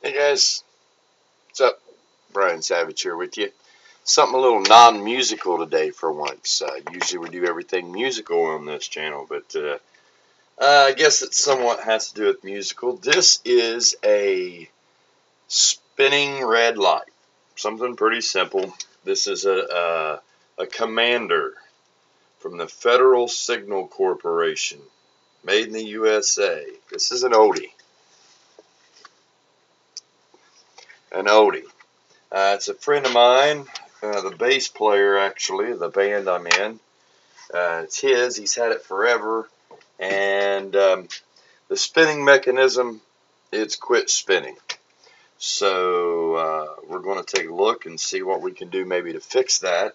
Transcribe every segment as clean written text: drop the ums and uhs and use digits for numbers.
Hey guys, what's up? Brian Savage here with you. Something a little non-musical today for once. Usually we do everything musical on this channel, but I guess it somewhat has to do with musical. This is a spinning red light. Something pretty simple. This is a commander from the Federal Signal Corporation, made in the USA. This is an oldie. An oldie. It's a friend of mine, the bass player actually, the band I'm in. It's his. He's had it forever, and the spinning mechanism, it's quit spinning. So we're going to take a look and see what we can do maybe to fix that.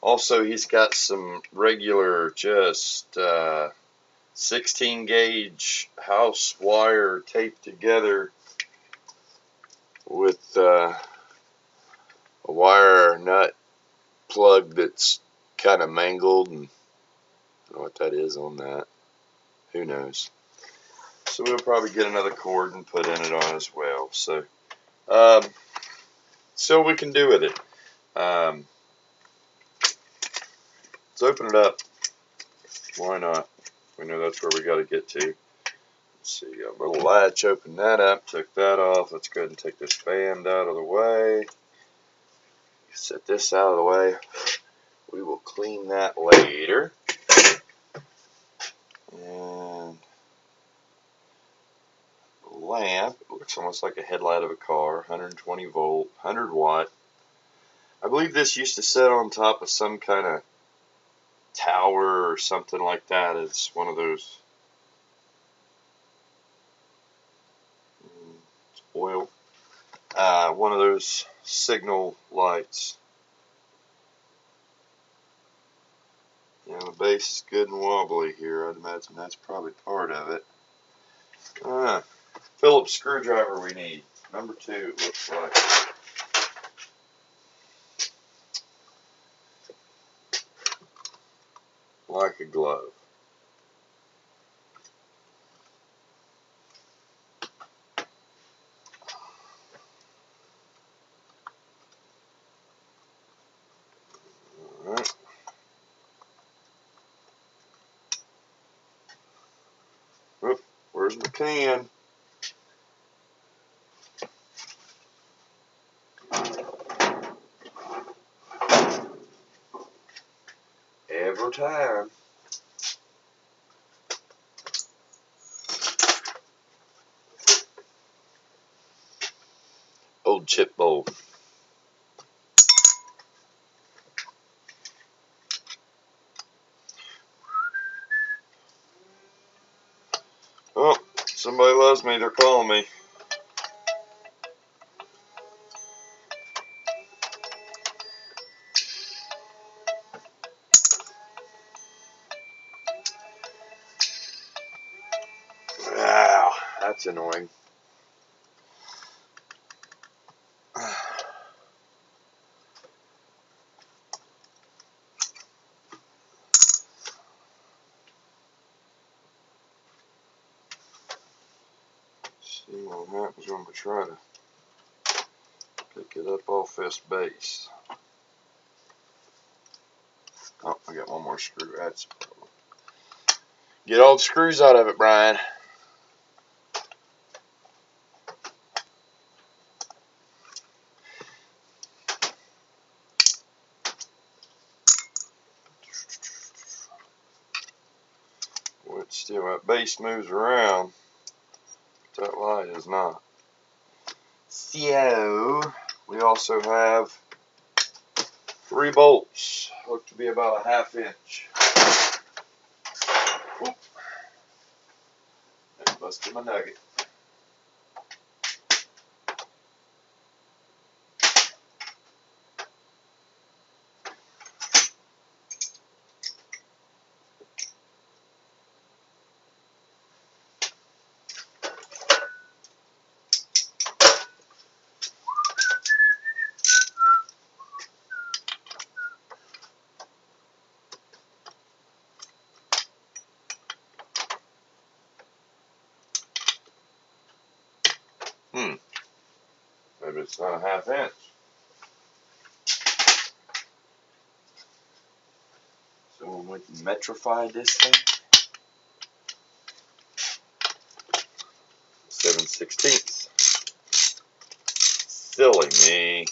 Also, he's got some regular just 16 gauge house wire taped together with a wire nut plug that's kind of mangled, and I don't know what that is on that. Who knows? So we'll probably get another cord and put in it on as well. Um, so we can do with it. Let's open it up. Why not? We know that's where we got to get to. Let's see, got a little latch. Open that up. Took that off. Let's go ahead and take this band out of the way. Set this out of the way. We will clean that later. And lamp. It looks almost like a headlight of a car. 120 volt, 100 watt. I believe this used to sit on top of some kind of tower or something like that. It's one of those it's oil. One of those signal lights. Yeah, the base is good and wobbly here. I'd imagine that's probably part of it. Phillips screwdriver we need. Number 2, it looks like. Like a glove. Alright. Whoop, where's my can? Every time. Old chip bowl. Oh, somebody loves me. They're calling me. Wow, that's annoying. See what happens when we try to pick it up off this base. Oh, I got one more screw. That's a problem. Get all the screws out of it, Brian. Well, it's still, that base moves around. That light is not. So, we also have 3 bolts. Look to be about a 1/2 inch. Oop. That busted my nugget. but it's not a 1/2 inch. So when we can metrify this thing, 7/16. Silly me.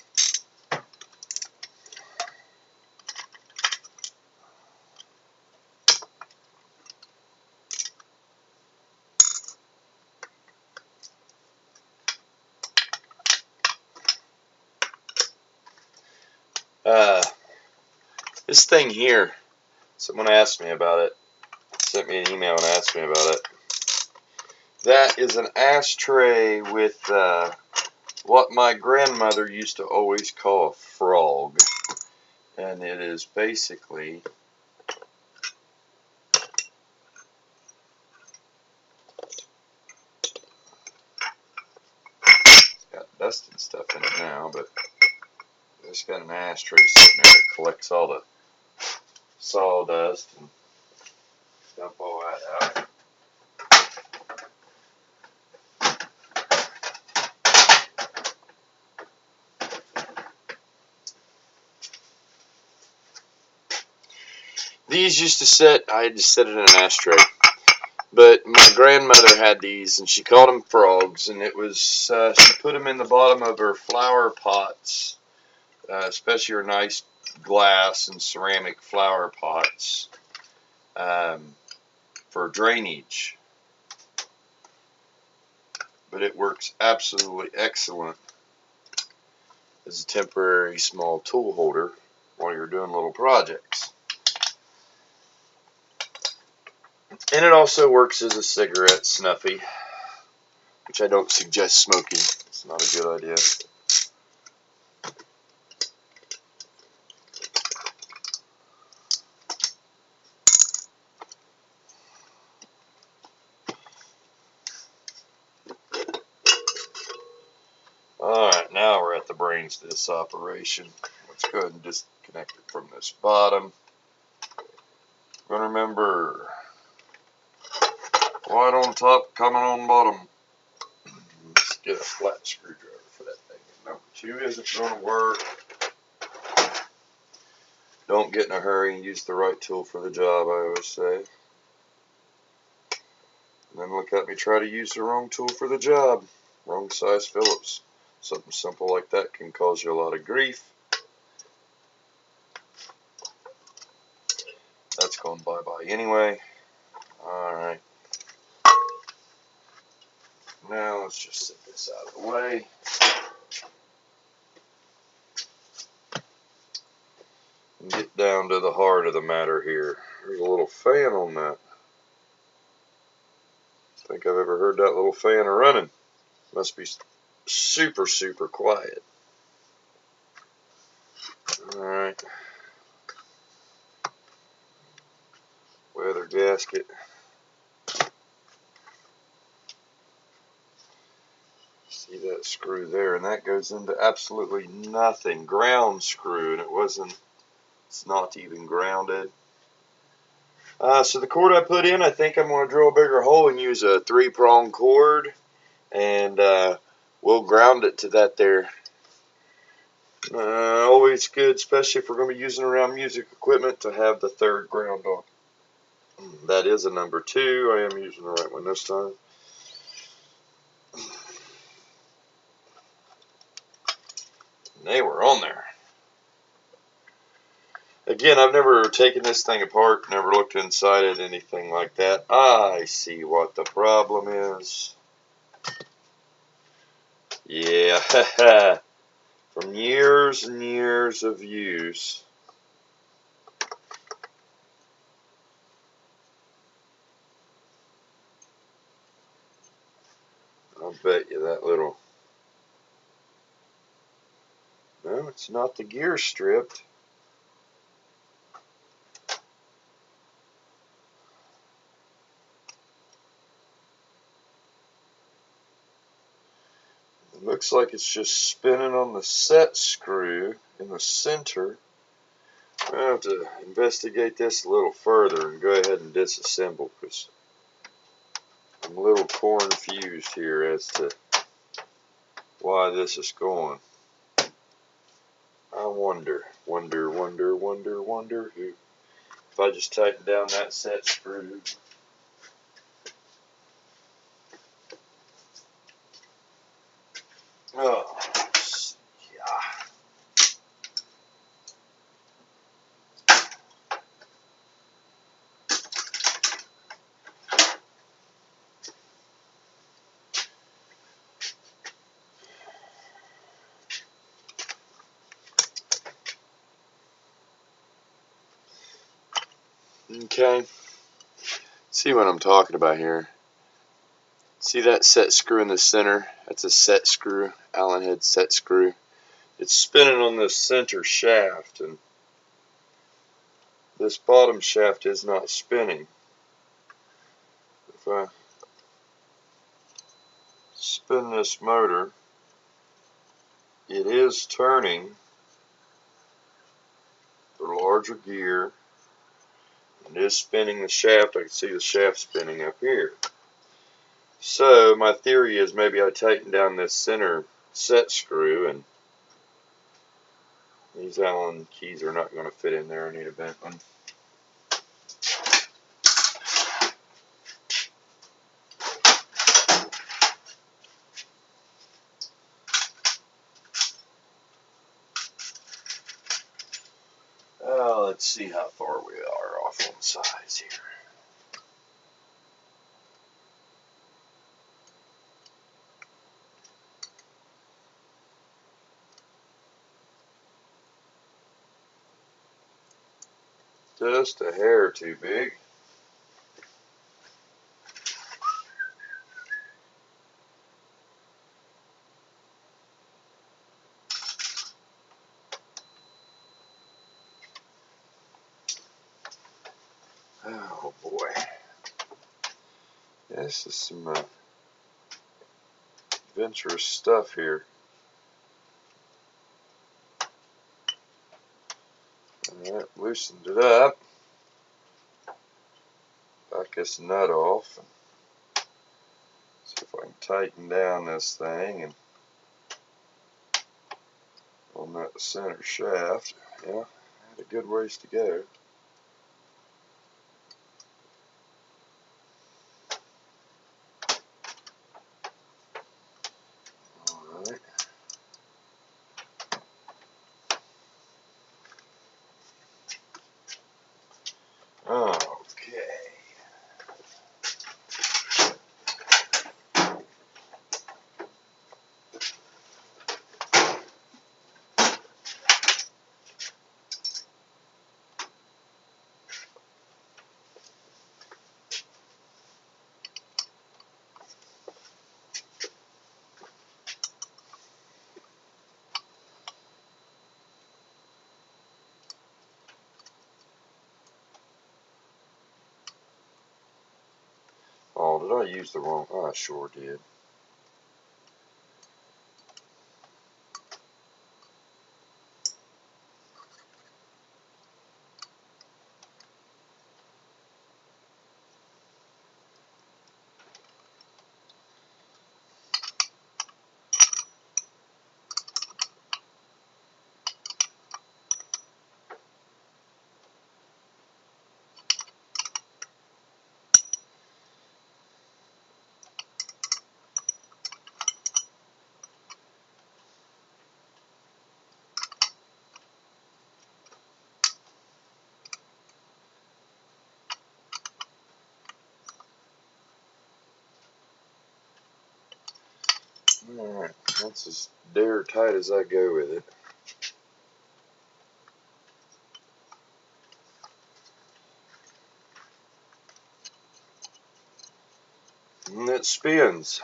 This thing here, someone asked me about it, sent me an email and asked me about it. That is an ashtray with what my grandmother used to always call a frog. And it is basically it's got dust and stuff in it now, but it's got an ashtray sitting there that collects all the sawdust and dump all that out. These used to sit, I had to set it in an ashtray. But my grandmother had these, and she called them frogs, and it was, she put them in the bottom of her flower pots, especially her nice glass and ceramic flower pots, for drainage. But it works absolutely excellent as a temporary small tool holder while you're doing little projects. And it also works as a cigarette snuffy, which I don't suggest smoking. It's not a good idea. Alright, now we're at the brains of this operation. Let's go ahead and disconnect it from this bottom. We're going to remember, white on top, coming on bottom. Let's get a flat screwdriver for that thing. Number 2 isn't going to work. Don't get in a hurry and use the right tool for the job, I always say. And then look at me try to use the wrong tool for the job. Wrong size Phillips. Something simple like that can cause you a lot of grief. That's going bye-bye anyway. Alright. Now let's just set this out of the way. And get down to the heart of the matter here. There's a little fan on that. I think I've ever heard that little fan running. Must be super, super quiet. Alright. Weather gasket. See that screw there, and that goes into absolutely nothing. Ground screw, and it's not even grounded. So the cord I put in, I think I'm going to drill a bigger hole and use a 3-prong cord, and we'll ground it to that there. Always good, especially if we're going to be using around music equipment, to have the 3rd ground on. That is a number 2. I am using the right one this time. And they were on there. Again, I've never taken this thing apart, never looked inside it, anything like that. I see what the problem is. Yeah, from years and years of use, I'll bet you that little... No, it's not the gear stripped. It looks like it's just spinning on the set screw in the center. I have to investigate this a little further and go ahead and disassemble, because I'm a little confused here as to why why this is going. I wonder who. If I just tighten down that set screw. Oh, yeah. Okay. See what I'm talking about here. See that set screw in the center? That's a set screw, Allen head set screw. It's spinning on this center shaft, and this bottom shaft is not spinning. If I spin this motor, it is turning the larger gear, and is spinning the shaft. I can see the shaft spinning up here. So my theory is maybe I tighten down this center set screw, and these Allen keys are not going to fit in there. I need a bent one. Let's see how far we are off on size here. Just a hair too big. Oh boy. This is some adventurous stuff here. Alright, loosened it up. Back this nut off. See if I can tighten down this thing and on that center shaft. Yeah, had a good ways to go. Alright. Okay. Oh, did I use the wrong? I sure did. Alright, that's as dare tight as I go with it. And it spins.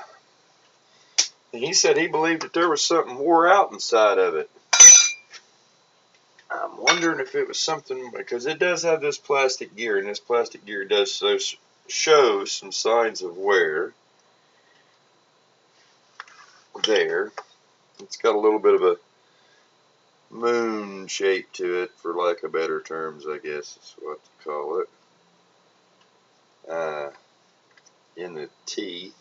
And he said he believed that there was something wore out inside of it. I'm wondering if it was something, because it does have this plastic gear, and this plastic gear does show some signs of wear. There. It's got a little bit of a moon shape to it, for lack of better terms, I guess is what to call it. In the teeth.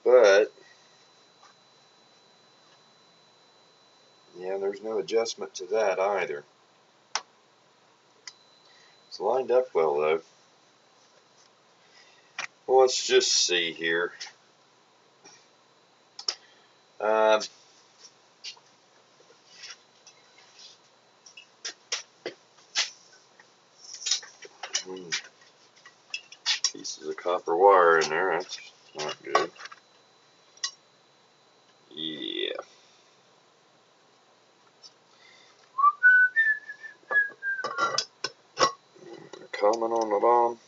But And there's no adjustment to that either. It's lined up well though. Well, let's just see here. Pieces of copper wire in there. That's not good. Yeah. Comment on the bottom.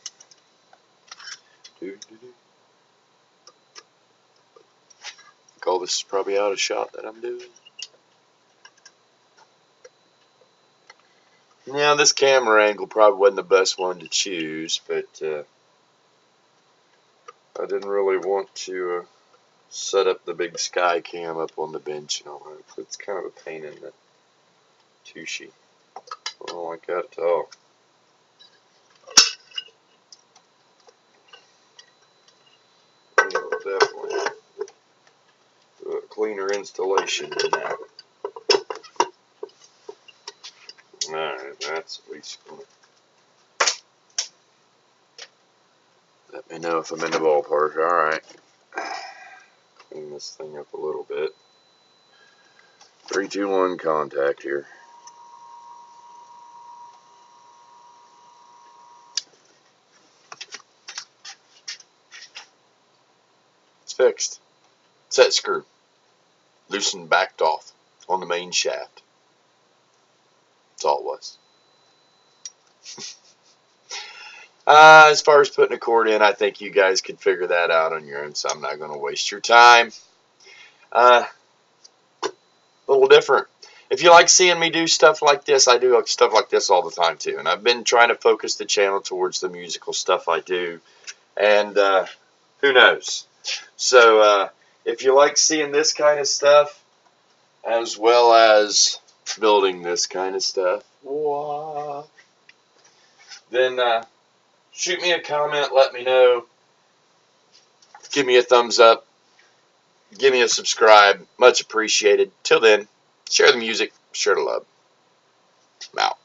All this is probably out of shot that I'm doing. Yeah, this camera angle probably wasn't the best one to choose, but I didn't really want to set up the big sky cam up on the bench and all that. It's kind of a pain in the tushy. I don't like that at all. Definitely do a cleaner installation than that. Alright, that's at least going to let me know if I'm in the ballpark. Alright. Clean this thing up a little bit. 3, 2, 1, contact here. It's fixed. Set screw. Loosened, backed off on the main shaft. That's all it was. As far as putting a cord in, I think you guys could figure that out on your own, so I'm not going to waste your time. A little different. If you like seeing me do stuff like this, I do stuff like this all the time too. And I've been trying to focus the channel towards the musical stuff I do. And who knows? So if you like seeing this kind of stuff, as well as building this kind of stuff, then shoot me a comment, let me know, give me a thumbs up, give me a subscribe, much appreciated. Till then, share the music, share the love. I'm out.